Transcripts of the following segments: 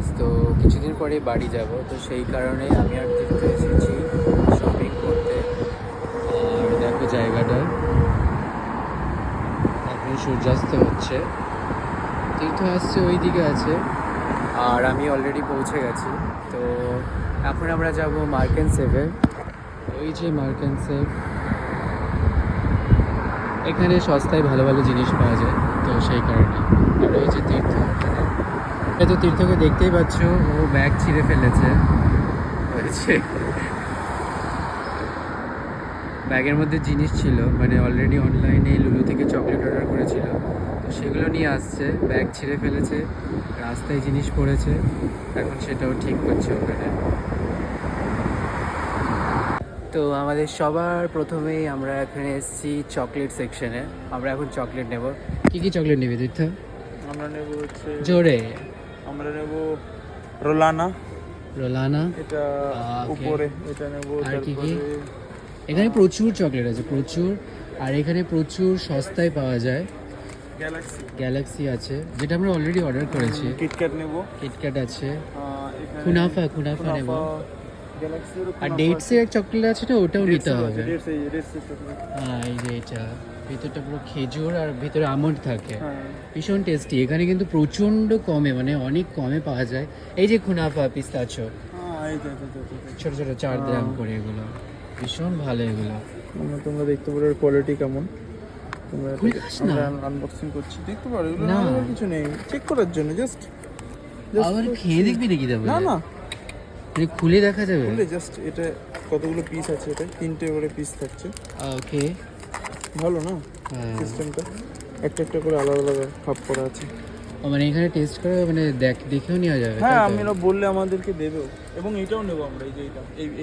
Guys, তো কিছুদিন পরে বাড়ি যাব, তো সেই কারণে আমি আর তীর্থ এসেছি শপিং করতে। আর দেখো জায়গাটা, এখন সূর্যাস্ত হচ্ছে, তীর্থ আসছে ওই দিকে আছে, আর আমি অলরেডি পৌঁছে গেছি। তো এখন আমরা যাব মার্কেন সেভে। ওই যে মার্কেন সেভ, এখানে সস্তায় ভালো ভালো জিনিস পাওয়া যায়, তো সেই কারণে। আর ওই যে তীর্থ, এটা তো তীর্থকে দেখতেই পাচ্ছ, ও ব্যাগ ছিঁড়ে ফেলেছে। হয়েছে ব্যাগের মধ্যে জিনিস ছিল, মানে অলরেডি অনলাইনে লুলু থেকে চকলেট অর্ডার করেছিল, তো সেগুলো নিয়ে আসছে, ব্যাগ ছিঁড়ে ফেলেছে, রাস্তায় জিনিস পড়েছে, এখন সেটাও ঠিক করছে ওখানে। তো আমাদের সবার প্রথমেই আমরা এখানে এসেছি চকলেট সেকশনে। আমরা এখন চকলেট নেব। কি কি চকলেট নেবে তীর্থ? আমরা নেব হচ্ছে জোরে। আমরা নেব রোলানা, রোলানা। এটা okay. উপরে এটা নেব। আর কি কি? তারপরে এখানে প্রচুর চকলেট আছে, প্রচুর। আর এখানে প্রচুর সস্তায় পাওয়া যায়। গ্যালাক্সি, গ্যালাক্সি আছে, যেটা আমরা অলরেডি অর্ডার করেছি। কিটক্যাট নেব, কিটক্যাট আছে, এখানে কুনাফা কুনাফা নেব। গ্যালাক্সির আর ডেটসের চকলেট আছে না, ওটাও নিতে হবে। ডেটসের চকলেট। হ্যাঁ, এই যে এটা ভিতরটা পুরো খেজুর আর ভিতরে আমন্ড থাকে, হ্যাঁ, ভীষণ টেস্টি। এখানে কিন্তু প্রচণ্ড কমে, মানে অনেক কমে পাওয়া যায়। এই যে কুনাফা পিস্তাচো, এই যে ছোট ছোট 4 গ্রাম করে, এগুলো ভীষণ ভালো। এগুলো তোমরা দেখতে পারো এর কোয়ালিটি কেমন। তোমরা খুলে খাস না? আমরা আনবক্সিং করছি, দেখতে পারো। এগুলো না। আলাদা কিছু নেই, চেক করার জন্য জাস্ট। আবার খেয়ে দেখবি নাকি? দেবো না না, মানে খুলে দেখা যাবে? খুলে জাস্ট এটা কতগুলো পিস আছে, এটা 3টে করে পিস থাকছে। ওকে, ভালো না হ্যাঁ। সিস্টেমটা? একটা একটা করে আলাদা আলাদা ভাগ করা আছে। ও মানে এখানে টেস্ট করে, মানে দেখেও নেওয়া যাবে? হ্যাঁ, তাই তো? আমরা বললে আমাদেরকে দেবেও, এবং এইটাও নেবো আমরা। এই যে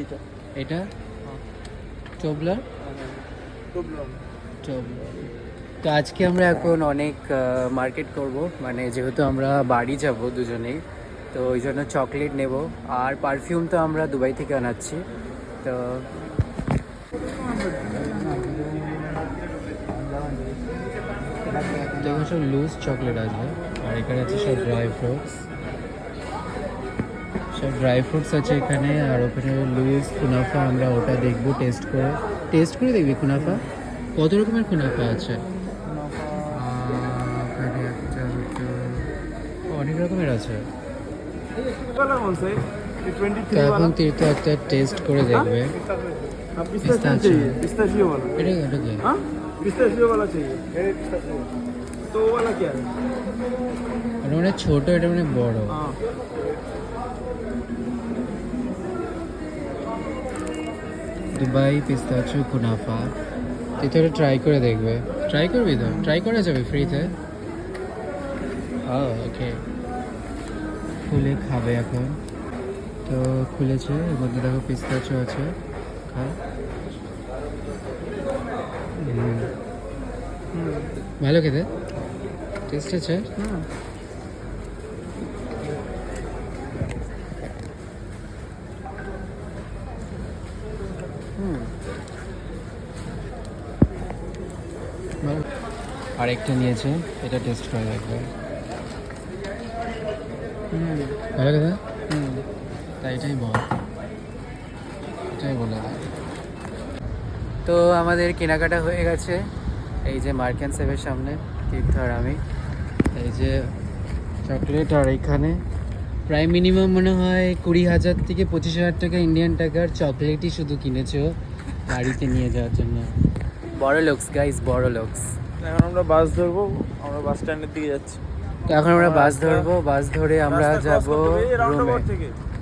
এইটা এটা চোবলার প্রবলেম। তো আজকে আমরা এখন অনেক মার্কেট করব, মানে যেহেতু আমরা বাড়ি যাব দুজনেই, তো ওই জন্য চকলেট নেব। আর পারফিউম তো আমরা দুবাই থেকে আনাচ্ছি। তো দেখুন, সব লুজ চকলেট আছে, আর এখানে আছে সব ড্রাই ফ্রুটস আছে এখানে। আর ওখানে লুজ কুনাফা, আমরা ওটা দেখবো টেস্ট করে দেখবি কুনাফা। কত রকমের কুনাফা আছে ওখানে? একটা দুটো, অনেক রকমের আছে। তো এখন তীর্থ একটা টেস্ট করে দেখবে। पिस्ताशियो वाला, এটা এটা কি? हाँ पिस्ताशियो वाला चाहिए। तो वो वाला क्या है? এটা মানে ছোট, এটা মানে বড়। हाँ, দুবাই পিস্তাচিও কুনাফা। তুই তো এটা ট্রাই করে দেখবে। ট্রাই করবি তো? ট্রাই করা যাবে ফ্রিতে। ওকে, খুলে খাবে এখন। তো খুলেছে, এর মধ্যে দেখো পিস্তাচিও আছে, খাও। ভালো খেতে, টেস্ট আছে। আরেকটা নিয়েছে, এটা টেস্ট করে দেখবে। ভালো খেতে? তাই এটাই বলে দেয়। তো আমাদের কেনাকাটা হয়ে গেছে, এই যে মার্কেন সেভের সামনে তীর্থ আর আমি। এই যে চকলেট, আর এখানে প্রায় মিনিমাম মনে হয় 20,000 থেকে 25,000 টাকা ইন্ডিয়ান টাকার চকলেটই শুধু কিনেছো বাড়িতে নিয়ে যাওয়ার জন্য। বড় লোকস গাইস, বড় লোকস। এখন আমরা বাস ধরবো, আমরা বাস স্ট্যান্ডের দিকে যাচ্ছি। তো এখন আমরা বাস ধরবো, বাস ধরে আমরা যাব রুমে।